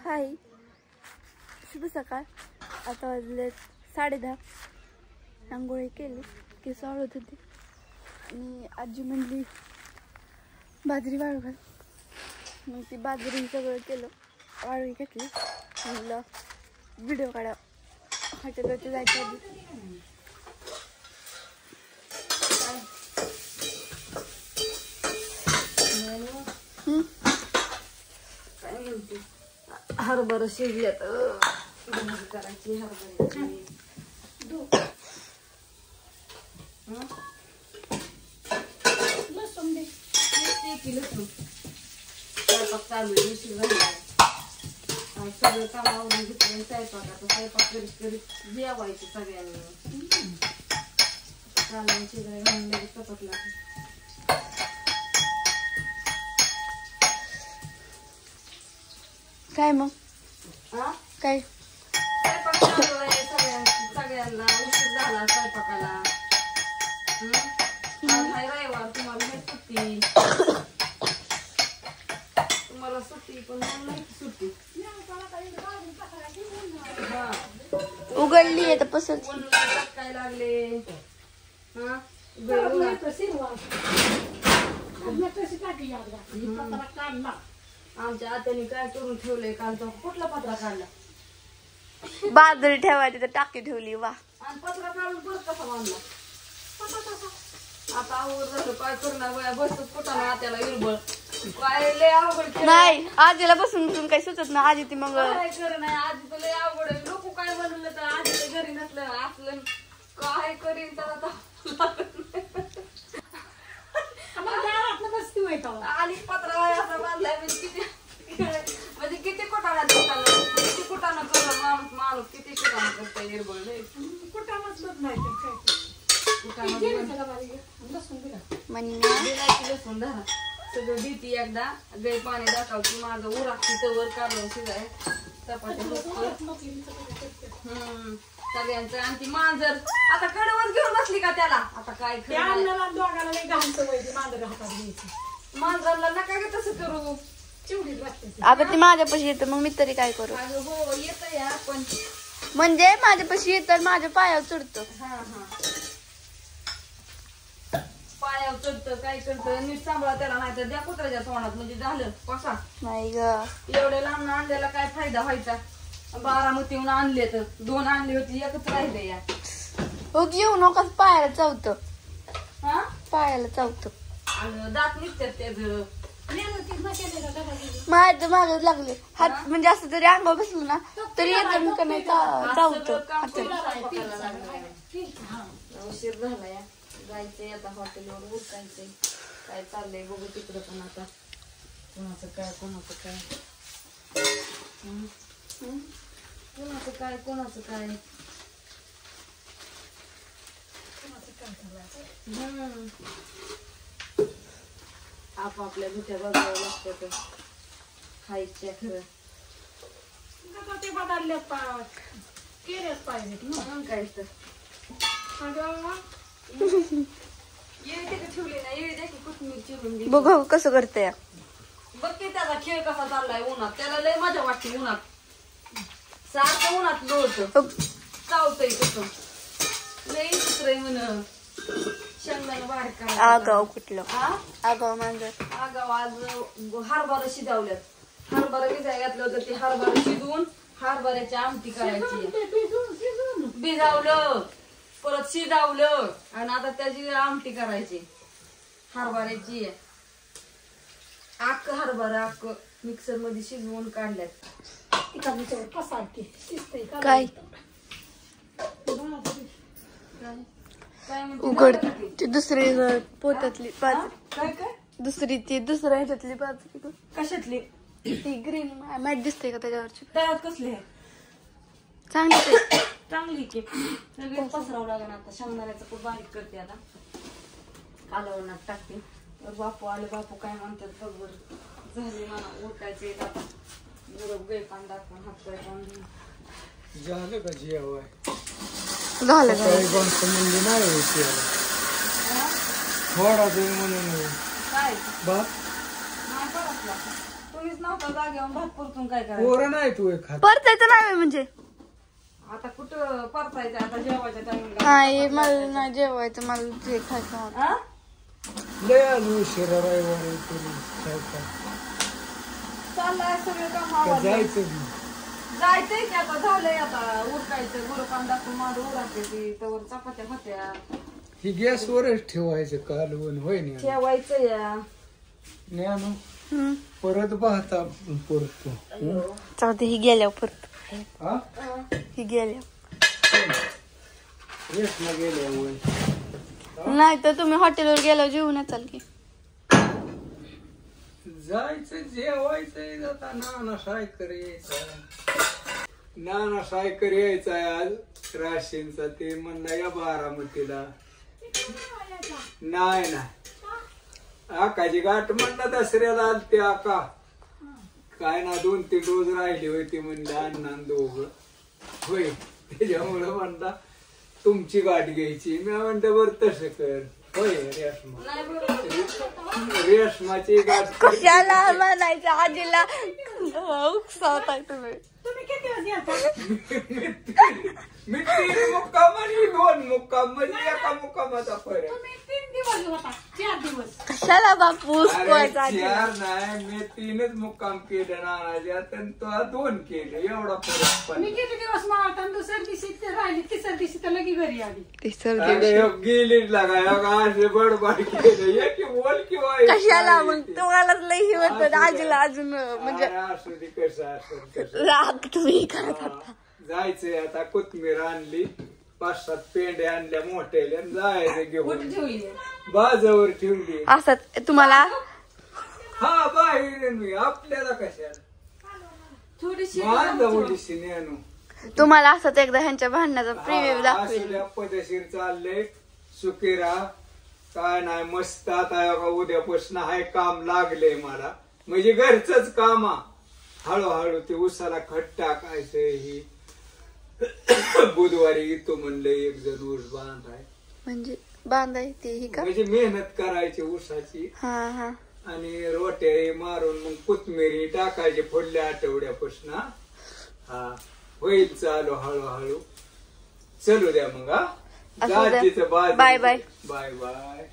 हाय, शुभ सकाळ. आता वाजले 10:30. रांगोळी केली, केस वाळत होते आणि आजी म्हणली बाजरी वाळू घाल. मग ती बाजरी सगळं केलं, वाळवी घेतली. म्हणलं व्हिडिओ काढा, हॉटेलवरती जायचं आधी. हरभरा शिजल्यात करायची हरभऱ्याची. लसूण दे, लसूण स्वयंपाक चालू आहे. उशीर झाला, सगळं काम आवडून घेतलं. स्वयंपाक करीत करीत जेवायचं सगळ्यांनी. कालांची लगेच चपटला. काय मग काय स्वयंपाक चालू आहे सगळ्यांना. उशीर झाला स्वयंपाकाला. आज हाय रविवार, तुम्हाला नाही सुट्टी. तुम्हाला सुट्टी पण मला नाही सुट्टी. उघडली आहे तर पसंत काय लागले. आमच्या आत्याने काय करून ठेवलंय कालचा. कुठला पत्रा काढला? बाजरी ठेवायची तर टाकी ठेवली. वा, आणि पत्रा काढून परत कसा बांधला? आता अवघड झालं. काय करणार वया, बसतोच कुठं ना आत्याला इरबळ. काय लय अवघड नाही. आजीला बसून बसून काही सुचत नाही. आजी ती मग काय कर नाही. आजी तर लय अवघड आहे. लोक काय म्हणलं तर आजी घरी नसलं असलं काय करीन तर आता आणि पत्रा असा बांधलाय. म्हणजे किती कुटाणा दिसताना, किती कुटाणा करणार माणूस किती कुटाणा करता इरबळ. लसूण धरा सगळं भीती. एकदा गै पाणी दाखवची माझं उराखी तवर काढून शिजाय चपात्या सगळ्यांचं. आणि ती मांजर आता कडवच घेऊन बसली का त्याला. आता काय मांजरला नका ग तसं करू. आता ती माझ्यापाशी येतं, मग मी तरी काय करू. हो येत या पण म्हणजे माझ्यापाशी येतं, माझ्या पायावर चढतं. पायावर चढतं. काय करतं नीट सांभाळा त्याला, नाही तर द्या कुत्र्याच्या तोंडात. म्हणजे झालं कसा नाही ग. एवढ्या लांब आणलेला काय फायदा व्हायचा. बारामतीहून आणले तर 2 आणली होती, एकच राहिले या. हो घेऊ नका, पायाला चावतं. हा पायाला चावतं. दात निघतात त्याचं. माझं मागं लागले हात. म्हणजे असं जरी अंगावर बसलं ना तरी येतं का नाही चावतं. उशीर झाला या. जायचंय आता हॉटेलवर उरकायचंय. काय चाललंय बघू तिकडं. पण आता कोणाचं काय कोणाचं काय कोणाचं काय कोणाचं काय आपापल्या भुत्या बघावं लागतं. खायच्या खरं ते बदलले केलेच पाहिजे म्हणून. काय तर ठेवली ना ये कोथमीर चिरून बघ कसं करते. बघ की त्याचा खेळ कसा चाललाय उन्हात. त्याला लय मजा वाटते उन्हात. सारखं उन्हात लोळतं, चावतंय कसं. लय चित्र म्हण शेंगदाणा बाहेर काढ. आगाव कुठलं आगाव मांजर. आगाव आज हरभरा शिजवल्यात. हरभरा भिजायला घातलं होतं. ते हरभरा शिजवून हरभऱ्याची आमटी करायची. भिजावलं परत शिजावलं आणि आता त्याची आमटी करायची हरभऱ्याची. हरभरा मिक्सर मध्ये शिजवून काढल्यात. काय उघड ती दुसरी पोत्यातली बाजरी. दुसरी ती दुसऱ्या ह्याच्यातली बाजरी. कशातली? ती ग्रीन मॅट दिसते का त्याच्यावरची? तयार कसली आहे? चांगली चांगली की सगळं पसरावं लागेल. आता शेंगदाण्याचं खूप बारीक करते. आता कालवणात टाकते. बापू आले. बापू काय म्हणतात बघ बरं. झाले मला उरकायचे. आता गै पान दाखवून हात पाय बांधून झालं का जेवाय? झालं म्हणली नाही थोडा तुम्ही म्हणून काय बाप नाही परतला. तुम्हीच नव्हता जागेवर भात परतून काय करायचं पोरं नाही तू एक खात परतायचं नाही म्हणजे आता कुठं परतायचं आता जेवायच्या टाइमला नाही मला नाही जेवायचं मला जे खायचं होतं. लय आलो उशिरा रविवारी तरी स्वयंपाक. चाललंय सगळे काम का आवडले जायचं बी? जायचंय की आता झालंय आता उरकायचं गुरु दाखवून मारू उरायचे ती तर चपात्या होत्या ही गॅसवरच ठेवायचं कालवण होय ना ठेवायचं या ज्ञानू हम्म. परत पाहता परतो चालते ही गेल्यावर परत हा ही गेल्यावर रेसला गेल्यावर नाही तर तुम्ही हॉटेलवर गेल्यावर जेवून चाल की जायचं जेवायचं आता नाना सायकर यायचा नाना सायकर यायचा आज राशींचा ते म्हणला या बारामतीला नाही ना आकाची गाठ म्हणला दसऱ्याला आलते आका काय ना 2-3 रोज राहिली होती म्हणलं अण्णा दोघं होय त्याच्यामुळं म्हणला तुमची गाठ घ्यायची मी म्हणलं बरं तसं कर होय रेशमाची गाठ कशाला म्हणायचं आजीला उकसावताय तुम्ही मी 3 मुक्काम आणि 2 मुक्काम म्हणजे एका मुक्कामाचा फरक कशाला बापू अरे उकवायचा आजी 4 नाही मी 3च मुक्काम केले ना आणि तो 2 केले एवढा फरक पण किती दिवस मावळता दुसऱ्या दिवशी राहिली तिसऱ्या दिवशी तर लगी घरी आली गेलीच लागा असे बडबड केलं एक बोल किंवा कशाला मग तुम्हालाच लई ही वाटत आजीला अजून म्हणजे असू दे कसं असं राग तुम्ही करत होता जायचंय आता कोथमीर आणली 5-7 पेंड्या आणल्या मोठ्याल्या जायचं घेऊन ठेवली बाजावर ठेवली असं तुम्हाला हा बाहेर मी आपल्याला कशाला थोडीशी माझा मुलीशी नेणू तुम्हाला असंच एकदा ह्यांच्या भांडणाचा प्रिव्ह्यू दाखवेल असल्या पदशीर चाललंय सुकेरा काय नाही मस्त आता उद्यापासून हाय काम लागले मला म्हणजे घरचंच काम हळूहळू ते उसाला खट टाकायचं ही बुधवारी येतो म्हणलं 1 जण ऊस बांधाय म्हणजे बांधायची ही का म्हणजे मेहनत करायची ऊसाची हा हा आणि रोट्या मारून मग कोथमिरी टाकायची पुढल्या आठवड्यापासून हा होईल चालू हळूहळू चलू द्या मग हा असू द्या. Bye bye bye bye bye